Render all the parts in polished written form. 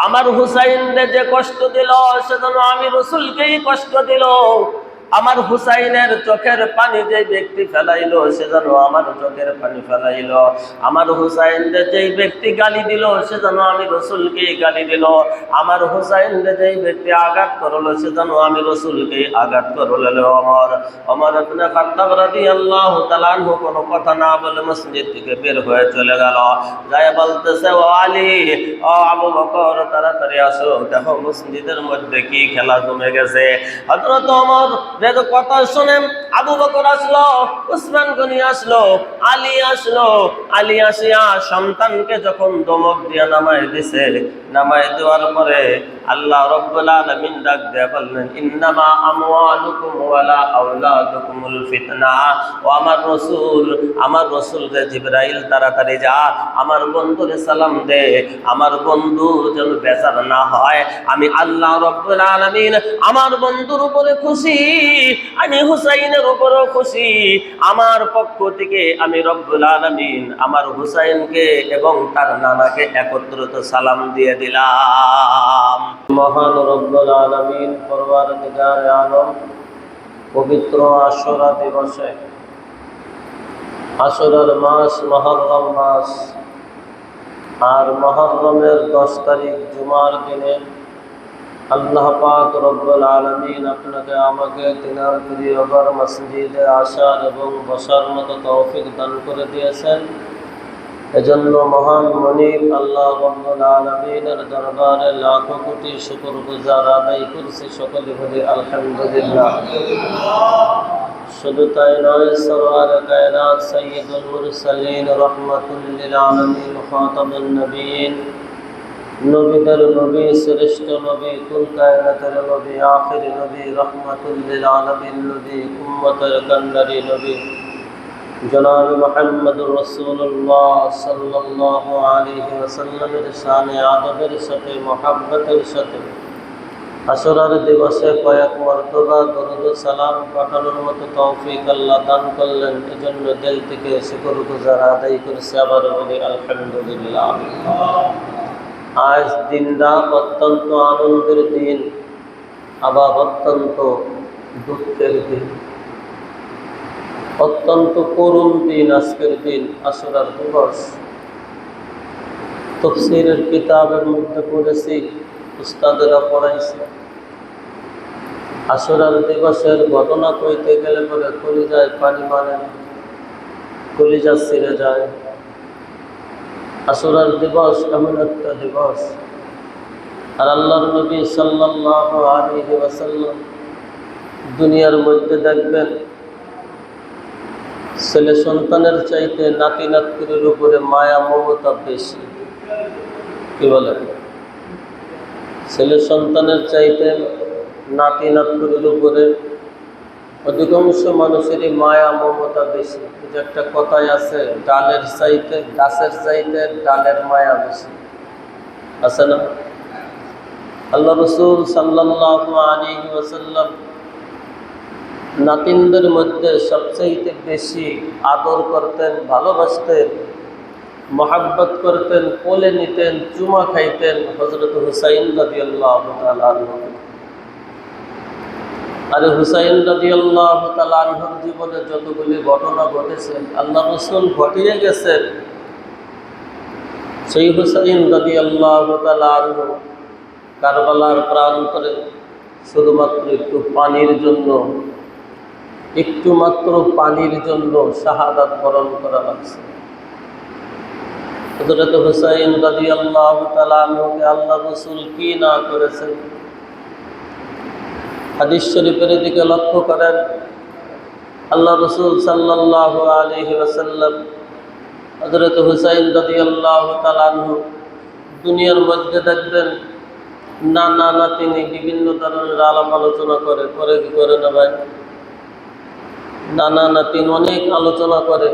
আমার হুসাইনকে যে কষ্ট দিল সেজন্য আমি রাসূলকেই কষ্ট দিল। আমার হুসাইনের চোখের পানি যে ব্যক্তি ফেলাইলো সেজন্য আমার চোখের পানি ফেলাইলো। আমার হুসাইনকে যেই ব্যক্তি গালি দিল সেজন্য আমি রাসূলকেই গালি দিল। আমার হুসাইনকে যেই ব্যক্তি আঘাত করলো সেজন্য আমি রাসূলকেই আঘাত করলো। ওমর ইবনে খাত্তাব রাদিয়াল্লাহু তাআলা আনহু কোনো কথা না বলে মসজিদ থেকে বের হয়ে চলে গেল। যায় বলতেছে, ও আলী, ও আবু বকর, তাড়াতাড়ি আসো, দেখো মসজিদের মধ্যে কি খেলা জমে গেছে। হযরত ওমর কথা শুনেন, আবু বকর আসলো, উসমান গনি আসলো, আলী আসলো। আলী আসিয়া সন্তানকে যখন ধমক দিয়া নামায় দিছে, নামায় দেওয়ার পরে আল্লাহ রাব্বুল আলামিন ডাক দিয়ে বললেন, ইন্নামা আমওয়ালুকুম ওয়ালা আওলাদুকুমুল ফিতনা। ও আমার রাসূল যে জিবরাইল, তাড়াতাড়ি যা আমার বন্ধুরে সালাম দে, আমার বন্ধু যেন বেজার না হয়। আমি আল্লাহ রাব্বুল আলামিন আমার বন্ধুর উপরে খুশি, আমি হুসাইনের উপরও খুশি। আমার পক্ষ থেকে আমি রব্বুল আলামিন আমার হুসাইনকে এবং তার নানাকে একত্রিত সালাম দিয়ে দিলাম। মহান রব্বুল আলামিন পরওয়ারদিগার আলম পবিত্র আশুরা দিবসে, আশুরার মাস মুহররম মাস, আর মুহররমের 10 তারিখ জুমার দিনে আল্লাহ পাক রব্বুল আলামিন আপনাকে আমাকে তিনার প্রিয় ঘর মসজিদে আসার এবং বসার মতো তৌফিক দান করে দিয়েছেন। এজন্য মহান মনিব আল্লাহ রব্বুল আলামিনের দরবারে লাখো কোটি শুকরগুজার আদায় করছি। সকলে বলি আলহামদুলিল্লাহ। শুধু তাই নয়, সরওয়ারে কায়নাত সাইয়্যিদুল মুরসালিন রাহমাতুল লিল আলামিন খাতামুন নবিয়্যিন, নবীদের নবী, শ্রেষ্ঠ নবী, কুল কায়নাতের নবী, আখিরি নবী, রাহমাতুল লিল আলামিন নবী, উম্মতের কান্ডারি নবী জনাব মুহাম্মদুর রাসূলুল্লাহ সাল্লাল্লাহু আলাইহি ওয়াসাল্লামের শানে আদবের সাথে মুহাব্বতের সাথে আশুরার দিবসে কয়েক মর্তবা দরুদ ও সালাম পাঠানোর মতো তৌফিক আল্লাহ দান করলেন। এজন্য দিল থেকে শুকরগুজার আদায় করছি। আবার বলি আলহামদুলিল্লাহ। আজ দিনটা অত্যন্ত আনন্দের দিন, আবার অত্যন্ত দুঃখের দিন, অত্যন্ত করুণ দিন। আজকের দিন আশুরার দিবস। তাফসীরের কিতাবের মধ্যে পড়েছি, উস্তাদেরা পড়াইছে, আশুরার দিবসের ঘটনা কইতে গেলে পরে কলিজায় পানি মানে, কলিজা ছিঁড়ে যায়। আশুরার দিবস এমন একটা দিবস, আর আল্লাহর নবী সাল্লাল্লাহু আলাইহি ওয়াসাল্লাম দুনিয়ার মধ্যে দেখবেন ছেলে সন্তানের চাইতে নাতি নাতনির উপরে মায়া মমতা বেশি। কি বলেন? ছেলে সন্তানের চাইতে নাতি নাতনির উপরে অধিকাংশ মানুষেরই মায়া মমতা বেশি। যে একটা কথাই আছে, ডালের চাইতে, গাছের চাইতে ডালের মায়া বেশি, আছে না? আল্লাহ রাসূল সাল্লাল্লাহু আলাইহি ওয়াসাল্লাম নাতিনদের মধ্যে সবচেয়ে বেশি আদর করতেন, ভালোবাসতেন, মহাব্বত করতেন, কোলে নিতেন, চুমা খাইতেন হযরত হুসাইন রাদিয়াল্লাহু তাআলা আনহু। আর হুসাইন রাদিয়াল্লাহু তাআলা আনহুর জীবনে যতগুলি ঘটনা ঘটেছে আল্লাহ রাসূল ঘটিয়ে গেছেন, সেই হুসাইন রাদিয়াল্লাহু তাআলা আনহু কারবালার প্রান্তরে শুধুমাত্র একটু পানির জন্য, একটু মাত্র পানির জন্য শাহাদাত বরণ করা লাগছে। হযরত হুসাইন রাদিয়াল্লাহু তাআলা আনহুকে আল্লাহ রাসূল কি না করেছেন। হাদিস শরীফের দিকে লক্ষ্য করেন, আল্লাহ রাসূল সাল্লাল্লাহু আলাইহি ওয়াসাল্লাম হযরত হুসাইন রাদিয়াল্লাহু তাআলা আনহু দুনিয়ার মধ্যে দেখবেন নানা নাতিনি বিভিন্ন ধরনের আলাপ আলোচনা করে কি করে না ভাই? নানা নাতিন অনেক আলোচনা করে,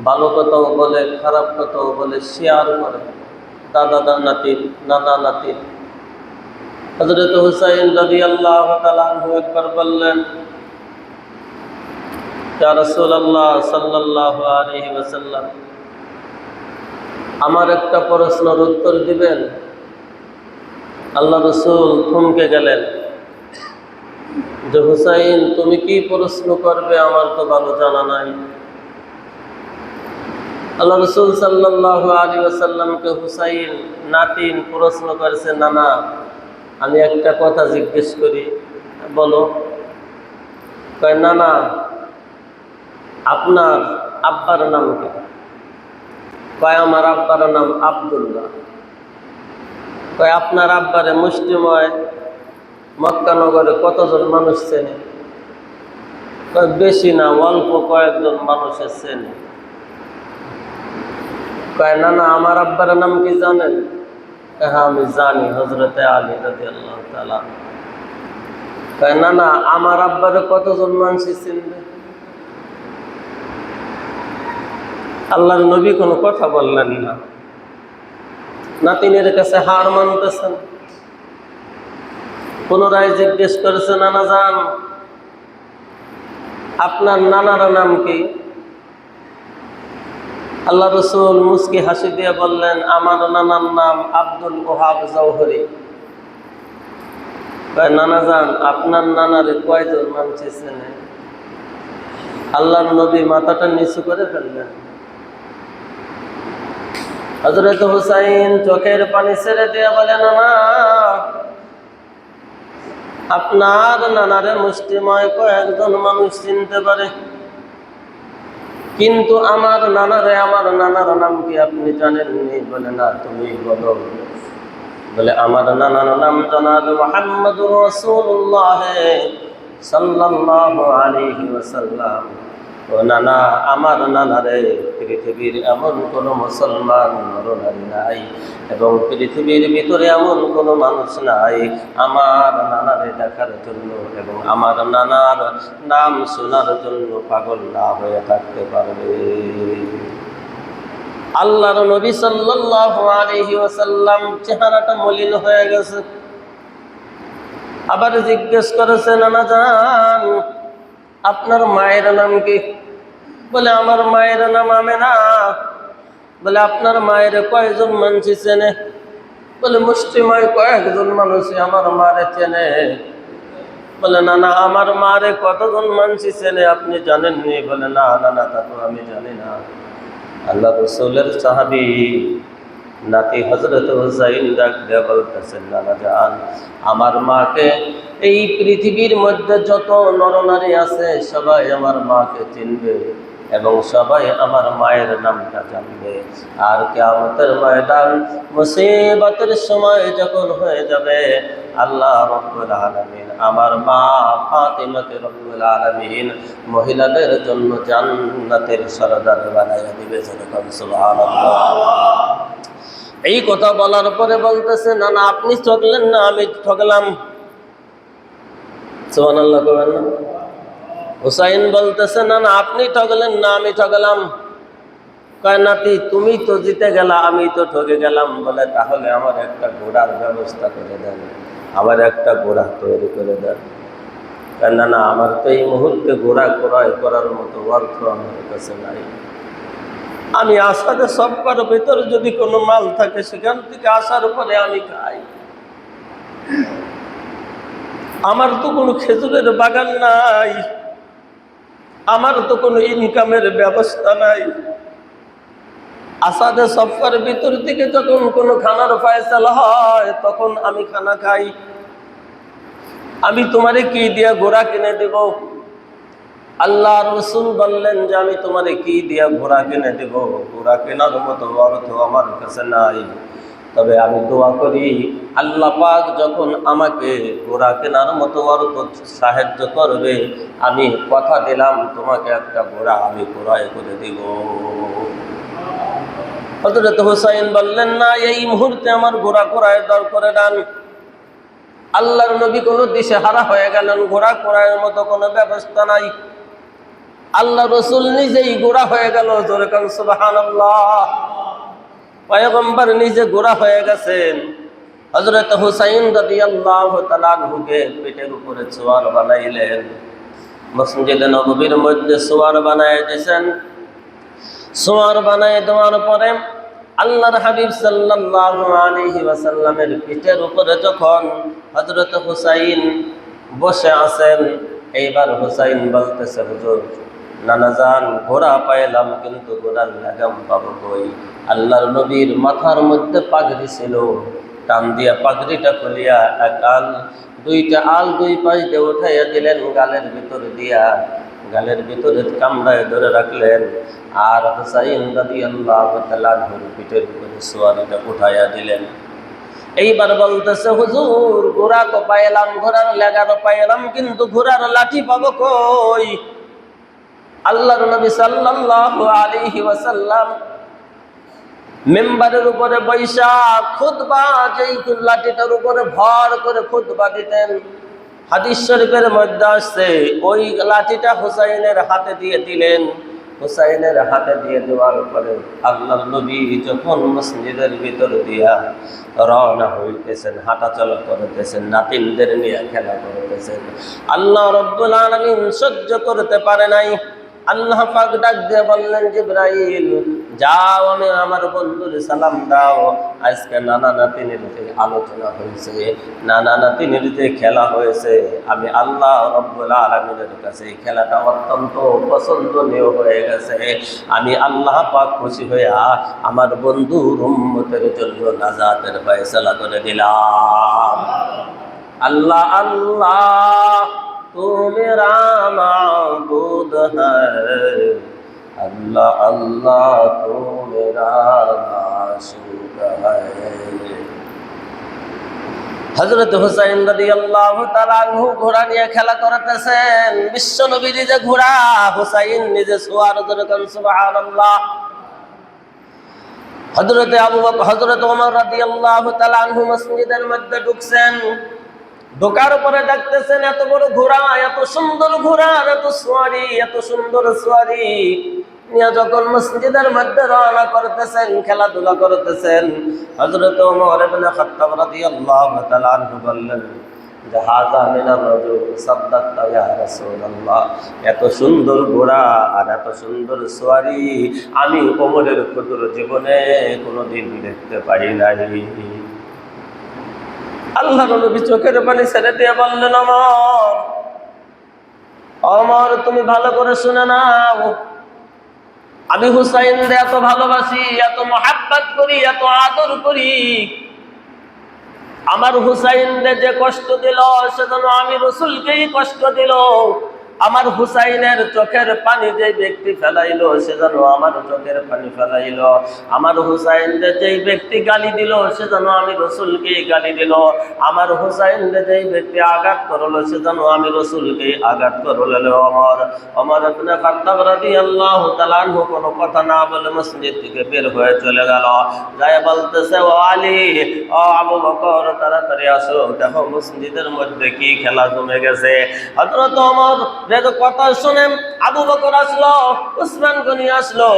ভালো কথাও বলে, খারাপ কথাও বলে, শেয়ার করে। দাদা নাতিন, নানা নাতিন। হযরত হুসাইন রাদিয়াল্লাহু তাআলা আনহু একবার বললেন, ইয়া রাসূলুল্লাহ সাল্লাল্লাহু আলাইহি ওয়াসাল্লাম, আমার একটা প্রশ্নের উত্তর দিবেন? আল্লাহ রসুল থমকে গেলেন যে হুসাইন তুমি কি প্রশ্ন করবে আমার তো ভালো জানা নাই। আল্লাহ রসুল সাল্লাল্লাহু আলাইহি ওয়াসাল্লামকে হুসাইন নাতিন প্রশ্ন করেছে, নানা আমি একটা কথা জিজ্ঞেস করি, বলো। কয় নানা আপনার আব্বার নাম কি? কয় আমার আব্বার নাম আব্দুল্লাহ। কয় আপনার আব্বারে মুষ্টিময় মক্কা নগরে কতজন মানুষ চেনে? কয় বেশি না, অল্প কয়েকজন মানুষের চেনে। কয় নানা আমার আব্বার নাম কি জানেন? হ্যাঁ আমি জানি, হযরতে আলী রাদিয়াল্লাহু তাআলা। কয় নানা আমার আব্বারে কতজন মানুষ চিনবে? আল্লাহর নবী কোনো কথা বললেন না, নাতিনের কাছে হার মানতেছেন। পুনরায় জিজ্ঞেস করেছে, নানা জান আপনার নানার নাম কি? আল্লাহ রসুল মুস্কি হাসি দিয়ে বললেন, আমার নানার নাম আব্দুল ওহাব জওহরি। নানা জান আপনার নানারে কয়জন মানুষ চেনে? আল্লাহর নবী মাথাটা নিচু করে ফেললেন। হযরত হুসাইন চোখের পানি ছেড়ে দিয়ে বলে, নানা আপনার নানারে মুষ্টিময় কয়েকজন মানুষ চিনতে পারে, কিন্তু আমার নানারে আমার নানার নাম কি আপনি জানেননি? বলে না, তুমি বলো। বলে আমার নানার নাম জনাব মুহাম্মদুর রাসূলুল্লাহ সাল্লাল্লাহু আলাইহি ওয়াসাল্লাম। ও নানা আমার নানারে পৃথিবীর এমন কোনো মুসলমান নরনারী নাই এবং পৃথিবীর ভিতরে এমন কোনো মানুষ নাই আমার নানারে দেখার জন্য এবং আমার নানার নাম শোনার জন্য পাগল না হয়ে থাকতে পারবে। আল্লাহর নবী সাল্লাল্লাহু আলাইহি ওয়াসাল্লাম চেহারাটা মলিন হয়ে গেছে। আবার জিজ্ঞেস করেছে, নানা জান আপনার মায়ের নাম কি? বলে আমার মায়ের নাম আমেনা। বলে আপনার মায়ের কয়জন মানুষ চেনে? বলে মুষ্টিময় কয়েকজন মানুষ আমার মারে চেনে। বলে নানা আমার মারে কতজন মানুষ চেনে আপনি জানেননি? বলে না নানা তা তো আমি জানি না। আল্লাহ রসুলের সাহাবী নাতি হযরত হুসাইন ডাক দিয়ে বলতেছেন, নানা জান আমার মাকে এই পৃথিবীর মধ্যে যত নরনারী আছে সবাই আমার মাকে চিনবে এবং সবাই আমার মায়ের নামটা জানবে। আর কিয়ামতের ময়দান মুসিবতের সময় যখন হয়ে যাবে আল্লাহ রাব্বুল আলামিন আমার মা ফাতিমাকে রাব্বুল আলামিন মহিলাদের জন্য জান্নাতের সরদার বানাইয়া দিবে। সুবহানাল্লাহ। এই কথা বলার পরে বলতেছে, না না আপনি ঠকলেন না আমি ঠকলাম। সুবহানাল্লাহ কইবেন না? হুসাইন বলতেছে, না না আপনি ঠকলেন না আমি ঠকলাম। কয় নাতি তুমি তো জিতে গেলা আমি তো ঠকে গেলাম। বলে তাহলে আমার একটা ঘোড়ার ব্যবস্থা করে দেন, আমার একটা ঘোড়া তৈরি করে দেন। কয় না না আমার তো এই মুহূর্তে ঘোড়া ক্রয় করার মতো অর্থ আমার কাছে নাই। আমি আসাতে সবকার ভেতরে যদি কোনো মাল থাকে সেখান থেকে আসার পরে আমি খাই। আমার তো কোনো খেজুরের বাগান নাই, আমার তো কোনো ইনকামের ব্যবস্থা নাই। আসাদে সফর ভিতর থেকে যখন কোনো খানার ফয়সালা হয় তখন আমি খানা খাই। আমি তোমারে কি দিয়া ঘোড়া কিনে দেব? আল্লাহ রসুল বললেন যে আমি তোমারে কি দিয়া ঘোড়া কিনে দেব? ঘোড়া কেনার মতো অর্থ আমার কাছে নাই। তবে আমি দোয়া করি আল্লাহ পাক যখন আমাকে ঘোড়া কেনার মতো অর্থ সাহায্য করবে আমি কথা দিলাম তোমাকে একটা ঘোড়া আমি ক্রয় করে দিব। হযরত হুসাইন বললেন, না এই মুহূর্তে আমার ঘোড়া ক্রয়ের দরকার দেন। আল্লাহর নবী কোনো দিশে হারা হয়ে গেলেন, ঘোড়া ক্রয়ের মতো কোনো ব্যবস্থা নাই। আল্লাহ রসুল নিজেই ঘোড়া হয়ে গেল। জোরে কান সুবহানাল্লাহ। পয়গম্বর নিজে ঘোড়া হয়ে গেছেন। হযরত হুসাইন রাদিয়াল্লাহু তাআলা আনহুকে পেটের উপরে সোয়ার বানাইলেন, মসজিদে নববীর মধ্যে সোয়ার বানায় দিয়েছেন। সোয়ার বানায় দেওয়ার পরে আল্লাহর হাবিব সাল্লাল্লাহু আলাইহি ওয়াসাল্লামের পিঠের উপরে যখন হযরত হুসাইন বসে আছেন, এইবার হুসাইন বলতেছে, হুজুর নানাজান ঘোড়া পাইলাম কিন্তু ঘোড়ার লাগাম পাবো কই? আল্লাহর নবীর মাথার মধ্যে পাগড়ি ছিল, টান দিয়া পাগড়িটা খুলিয়া এক আল দুইটা আল দুই পাশ দিয়ে উঠাইয়া দিলেন গালের ভিতর দিয়া, গালের ভিতরে কামড়ায় ধরে রাখলেন। আর হুসাইন রাদিয়াল্লাহু তাআলা পিঠের উপরে সোয়ারিটা উঠাইয়া দিলেন। এইবার বলতেছে, হুজুর ঘোড়া তো পাইলাম, ঘোড়ার লেগারও পাইলাম, কিন্তু ঘোড়ার লাঠি পাবো কই? আল্লাহর নবী সাল্লাল্লাহু আলাইহি ওয়াসাল্লাম মেম্বারের উপরে বৈশা খুতবা, যেই লাঠিটার উপরে ভর করে খুতবা দিতেন, হাদিস শরীফের মধ্যে আসছে ওই লাঠিটা হুসাইনের হাতে দিয়ে দিলেন। হুসাইনের হাতে দিয়ে দেওয়ার পরে আল্লাহর নবী যখন মসজিদের ভিতর দিয়া রওনা হইতেছেন, হাঁটা চলা করতেছেন, নাতিনদের নিয়ে খেলা করতেছেন, আল্লাহ রাব্বুল আলামিন সহ্য করতে পারে নাই। আল্লাহ পাক ডাক দিয়ে বললেন, জিবরাইল যাও, আমি আমার বন্ধুর সালাম দাও, আজকে নানা নাতিনের যে আলোচনা হয়েছে, নানা নাতিনের যে খেলা হয়েছে, আমি আল্লাহ রাব্বুল আলামিনের কাছে এই খেলাটা অত্যন্ত পছন্দনীয় হয়ে গেছে। আমি আল্লাহ পাক খুশি হইয়া আমার বন্ধুর উম্মতের জন্য নাজাতের ফয়সালা করে দিলাম। আল্লাহ আল্লাহ तू मेरा माबूद है, अल्लाह अल्लाह तू मेरा माशूक है। হযরত হুসাইন রাদিয়াল্লাহু তাআলা আনহু ঘোড়া নিয়ে খেলা করতেছেন। বিশ্ব নবীর যে ঘোড়া, হুসাইন নিজে সওয়ার, যখন সুবহানাল্লাহ। হযরত আবু বকর, হযরত ওমর রাদিয়াল্লাহু তাআলা আনহু মসজিদের মধ্যে ঢুকছেন। ঢোকার পরে দেখতেছেন এত বড় ঘোড়া, এত সুন্দর ঘোড়া, এত সোয়ারি, এত সুন্দর সোয়ারি নিয়ে যখন মসজিদের মধ্যে রওনা করতেছেন, খেলাধুলা করতেছেন, হযরত ওমর ইবনে খাত্তাব রাদিয়াল্লাহু তাআলা আনহু বললেন যে হাযা মিনার রাজুল সাদ্দাকতা ইয়া রাসূলুল্লাহ, এত সুন্দর ঘোড়া আর এত সুন্দর সোয়ারি আমি ওমরের ক্ষুদ্র জীবনে কোনোদিন দেখতে পাই নাই। আল্লাহর নবী চোখের পানি ছেড়ে দিয়ে বললেন, ওমর, ওমর তুমি ভালো করে শুনে নাও, আমি হুসাইনকে এত ভালোবাসি, এত মহাব্বত করি, এত আদর করি। আমার হুসাইনকে যে কষ্ট দিল সেজন্য আমি রাসূলকেই কষ্ট দিল। আমার হুসাইনের চোখের পানি যে ব্যক্তি ফেলাইলো সেজন্য আমার চোখের পানি ফেলাইলো। আমার হুসাইনকে যেই ব্যক্তি গালি দিল সেজন্য আমি রাসূলকেই গালি দিল। আমার হুসাইনকে যেই ব্যক্তি আঘাত করলো সেজন্য আমি রাসূলকেই আঘাত করলো। ওমর ইবনে খাত্তাব রাদিয়াল্লাহু তাআলা আনহু কোনো কথা না বলে মসজিদ থেকে বের হয়ে চলে গেল। যায় বলতেছে, ও আলী, ও আবু বকর, তাড়াতাড়ি আসো, দেখো মসজিদের মধ্যে কি খেলা জমে গেছে। হযরত ওমর কথা শুনেন, আবু বকর আসলো, উসমান গনি আসলো,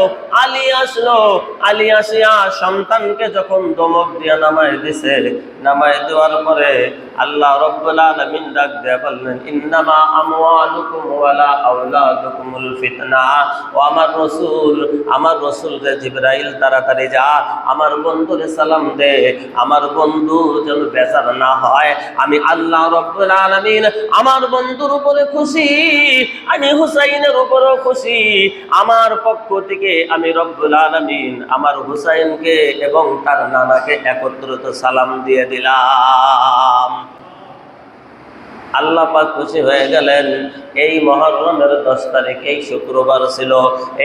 আলী আসলো। আলী আসিয়া সন্তানকে যখন দমক দিয়া নামায় দিছে, নামায় দেওয়ার পরে আল্লাহ রাব্বুল আলামিন ডাক দিয়ে বললেন, ইন্নামা আমওয়ালুকুম ওয়ালা আওলাদুকুমুল ফিতনা। ও আমার রাসূল রে জিবরাইল, তাড়াতাড়ি যা, আমার বন্ধুরে সালাম দে, আমার বন্ধু যেন বেজার না হয়। আমি আল্লাহ রাব্বুল আলামিন আমার বন্ধুর উপরে খুশি, আমি হুসাইনের উপরও খুশি। আমার পক্ষ থেকে আমি রব্বুল আলামিন আমার হুসাইনকে এবং তার নানাকে একত্রিত সালাম দিয়ে দিলাম। আল্লাহ পাক খুশি হয়ে গেলেন। এই মুহররমের 10 তারিখ, এই শুক্রবার ছিল।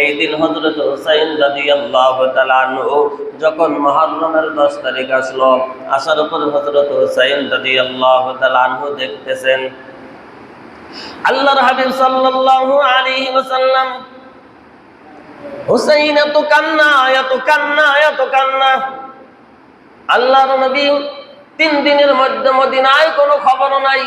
এই দিন হযরত হুসাইন রাদিয়াল্লাহু তাআলা আনহু যখন মুহররমের 10 তারিখ আসলো, আসার পর হযরত হুসাইন রাদিয়াল্লাহু তাআলা আনহু দেখতেছেন আল্লাহর হাবিব সাল্লাল্লাহু আলাইহি ওয়াসাল্লাম হুসাইন এত কান্না, এত কান্না, এত কান্না। আল্লাহর নবী 3 দিনের মধ্যে মদিনায় কোনো খবর নাই।